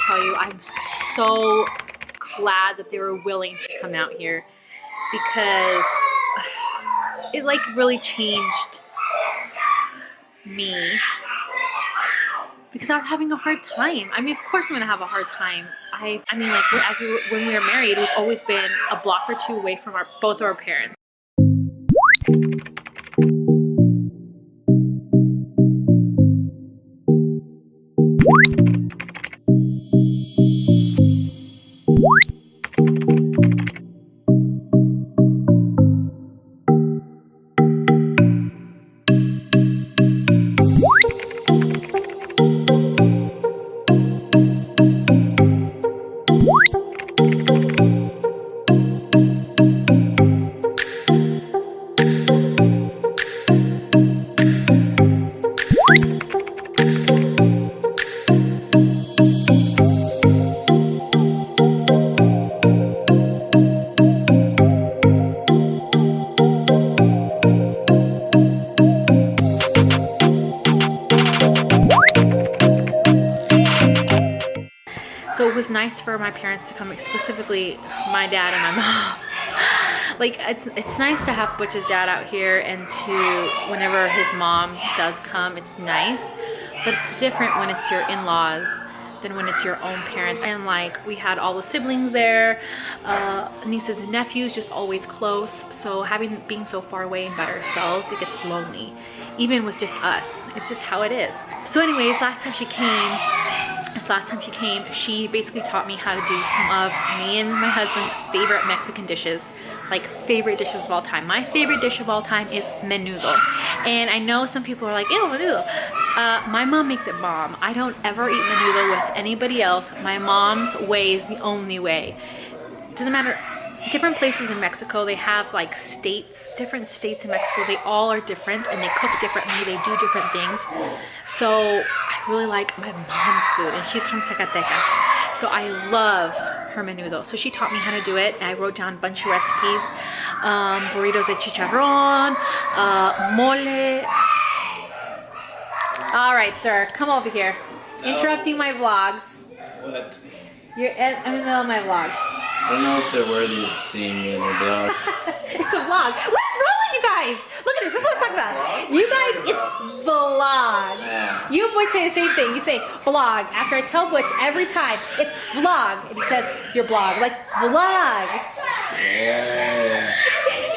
tell you, I'm so glad that they were willing to come out here, because it like really changed me, because I was having a hard time. I mean, of course I'm gonna have a hard time. I mean, like when we were married, we've always been a block or two away from both of our parents. So it was nice for my parents to come, specifically my dad and my mom. Like, it's nice to have Butch's dad out here, and to, whenever his mom does come, it's nice. But it's different when it's your in-laws than when it's your own parents. And like, we had all the siblings there, nieces and nephews, just always close. So being so far away and by ourselves, it gets lonely, even with just us. It's just how it is. So anyways, last time she came, she basically taught me how to do some of me and my husband's favorite Mexican dishes, like favorite dishes of all time. My favorite dish of all time is menudo. And I know some people are like, ew, menudo. My mom makes it bomb. I don't ever eat menudo with anybody else. My mom's way is the only way. Doesn't matter. Different places in Mexico, they have like different states in Mexico, they all are different and they cook differently, they do different things. So I really like my mom's food, and she's from Zacatecas. So I love her menudo. So she taught me how to do it, and I wrote down a bunch of recipes. Burritos de chicharrón, mole. All right, sir, come over here. Interrupting my vlogs. What? I'm in the middle of my vlog. I don't know if they're worthy of seeing me in your vlog. It's a vlog. What is wrong with you guys? Look at this. This is what I'm talking about. You guys, it's vlog. Yeah. You and Butch say the same thing. You say vlog. After I tell Butch every time, it's vlog. And he says your blog. Like, vlog. Yeah.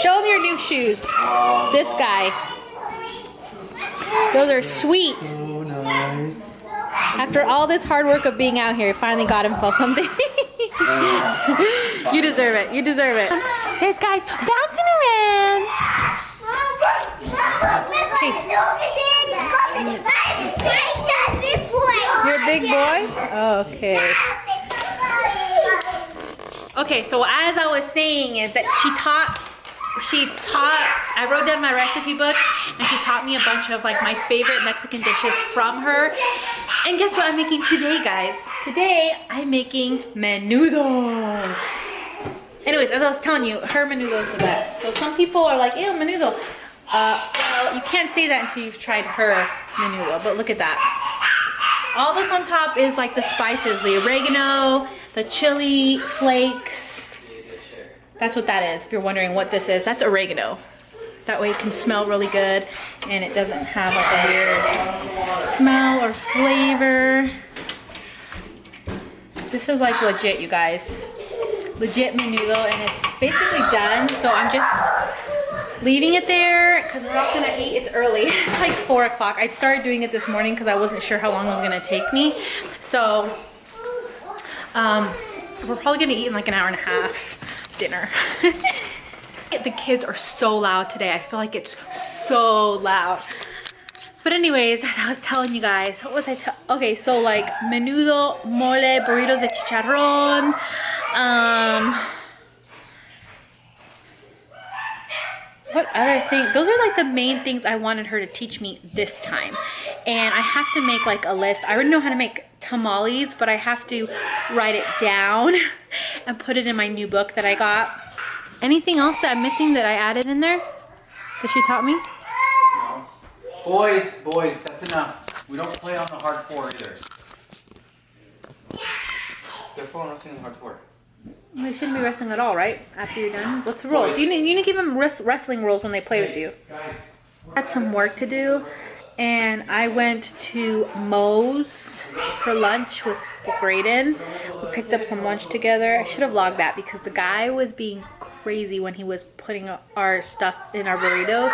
Show him your new shoes. This guy. Those are sweet. So nice. After all this hard work of being out here, he finally got himself something. You deserve it. You deserve it. This guy's bouncing around. Hey. You're a big boy? Okay. Okay, so as I was saying is that I wrote down my recipe book, and she taught me a bunch of like my favorite Mexican dishes from her. And guess what I'm making today, guys? Today, I'm making menudo. Anyways, as I was telling you, her menudo is the best. So some people are like, ew, menudo. Well, you can't say that until you've tried her menudo, but look at that. All this on top is like the spices, the oregano, the chili flakes. That's what that is, if you're wondering what this is. That's oregano. That way it can smell really good, and it doesn't have like a weird smell or flavor. This is like legit, you guys. Legit menudo, and it's basically done. So I'm just leaving it there because we're not gonna eat. It's early. It's like 4 o'clock. I started doing it this morning because I wasn't sure how long it was gonna take me. So we're probably gonna eat in like an hour and a half dinner. The kids are so loud today. I feel like it's so loud. But anyways, as I was telling you guys, what was I okay, so like menudo, mole, burritos de chicharrón. What other thing? Those are like the main things I wanted her to teach me this time. And I have to make like a list. I already know how to make tamales, but I have to write it down and put it in my new book that I got. Anything else that I'm missing that I added in there that she taught me? No. Boys, that's enough. We don't play on the hard floor either. They're falling resting on the hard floor. They shouldn't be wrestling at all, right? After you're done. What's the rule? You need to give them wrestling rules when they play with you. Guys. I had some work to do, and I went to Moe's for lunch with Graydon. We picked up some lunch together. I should have vlogged that because the guy was being crazy when he was putting our stuff in our burritos.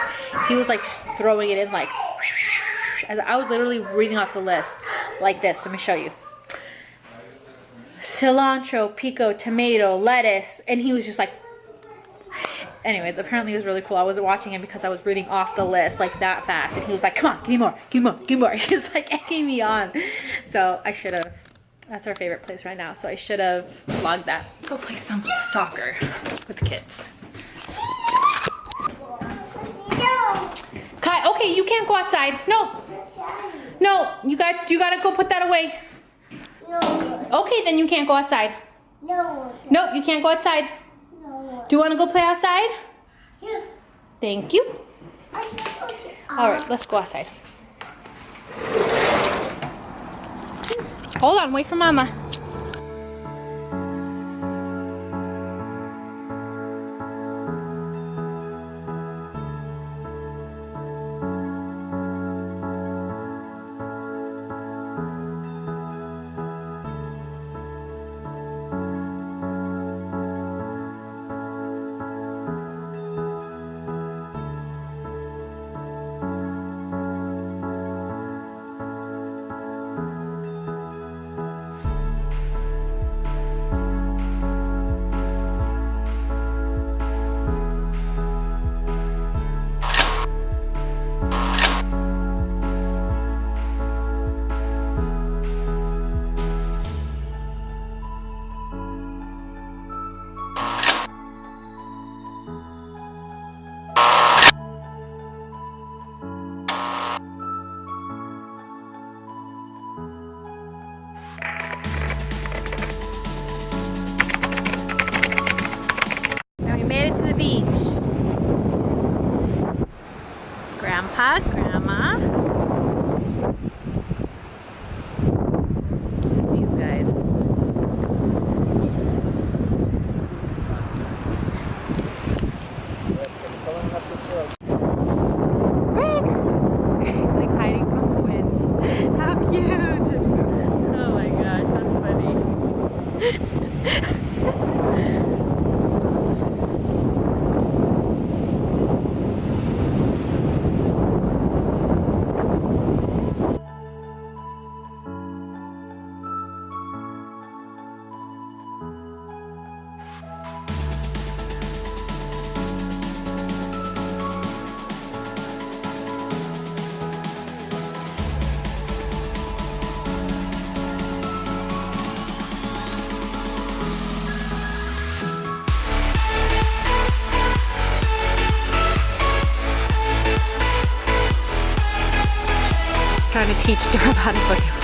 He was like just throwing it in like, I was literally reading off the list like this. Let me show you. Cilantro, pico, tomato, lettuce, and he was just like, anyways, apparently it was really cool. I wasn't watching him because I was reading off the list like that fast, and he was like, come on, give me more, give me more, give me more. He was like egging me on. So I should have, that's our favorite place right now, so I should have vlogged that. Go play some soccer with the kids. Kai, okay, you can't go outside. No. No, you gotta go put that away. No. Okay, then you can't go outside. No. Nope, you can't go outside. No. Do you want to go play outside? Yeah. Thank you. All right, let's go outside. Hold on, wait for Mama. Made it to the beach. Grandpa, Grandma. These guys. Rex! He's like hiding from the wind. How cute! Oh my gosh, that's funny. Trying to teach her about a boogie.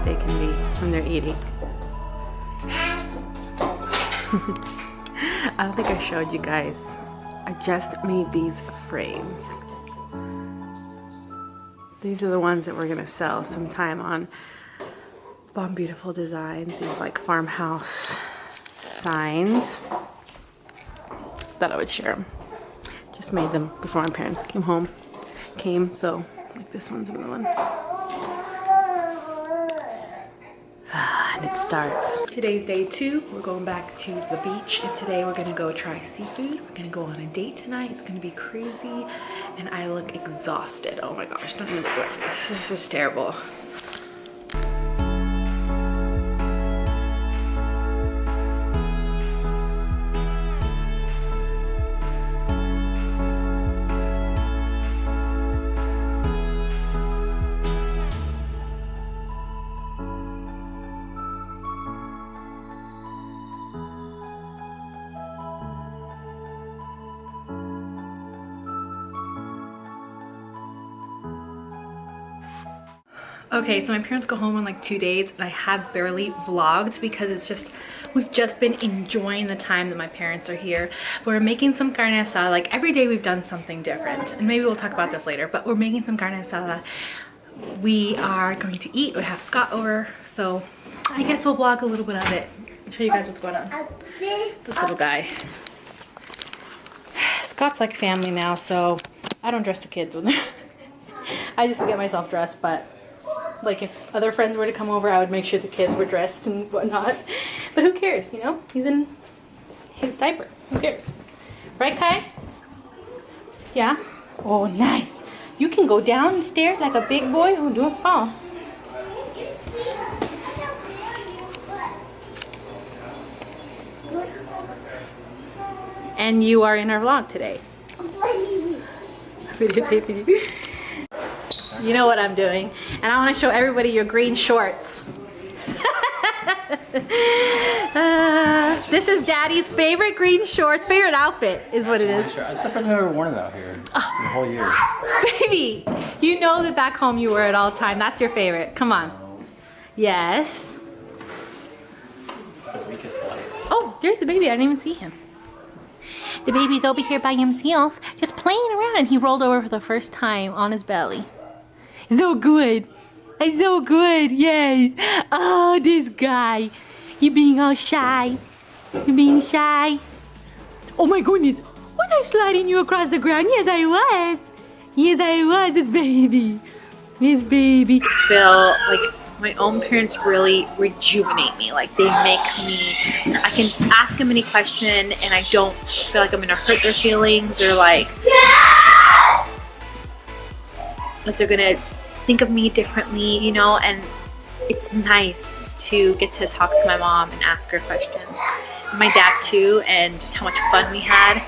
They can be when they're eating. I don't think I showed you guys. I just made these frames. These are the ones that we're gonna sell sometime on Bondbeautyful Designs. These like farmhouse signs. Thought I would share them. Just made them before my parents came, so like this one's another one. it starts. Today's day 2. We're going back to the beach, and today we're gonna go try seafood. We're gonna go on a date tonight. It's gonna be crazy, and I look exhausted. Oh my gosh, don't even look like this. This is terrible. Okay, so my parents go home in like 2 days, and I have barely vlogged because it's just, we've just been enjoying the time that my parents are here. We're making some carne asada. Like every day we've done something different, and maybe we'll talk about this later, but we're making some carne asada. We are going to eat. We have Scott over, so I guess we'll vlog a little bit of it. I'll show you guys what's going on. This little guy. Scott's like family now, so I don't dress the kids when they're I just get myself dressed, but like if other friends were to come over, I would make sure the kids were dressed and whatnot. But who cares, you know? He's in his diaper. Who cares? Right, Kai? Yeah? Oh, nice. You can go downstairs like a big boy. Oh, don't fall. And you are in our vlog today. Videotaping you. You know what I'm doing. And I want to show everybody your green shorts. This is Daddy's favorite green shorts, favorite outfit is what it is. It's the first time I've ever worn it out here in the whole year. Baby, you know that back home you wear it all the time. That's your favorite. Come on. Yes. It's the weakest one. Oh, there's the baby. I didn't even see him. The baby's over here by himself, just playing around, and he rolled over for the first time on his belly. So good. It's so good, yes. Oh, this guy. You being all shy. You being shy. Oh my goodness. Was I sliding you across the ground? Yes, I was. Yes, I was. This baby. This baby. I feel like my own parents really rejuvenate me. Like they make me, I can ask them any question and I don't feel like I'm gonna hurt their feelings or like they're gonna think of me differently, you know. And it's nice to get to talk to my mom and ask her questions. My dad too, and just how much fun we had.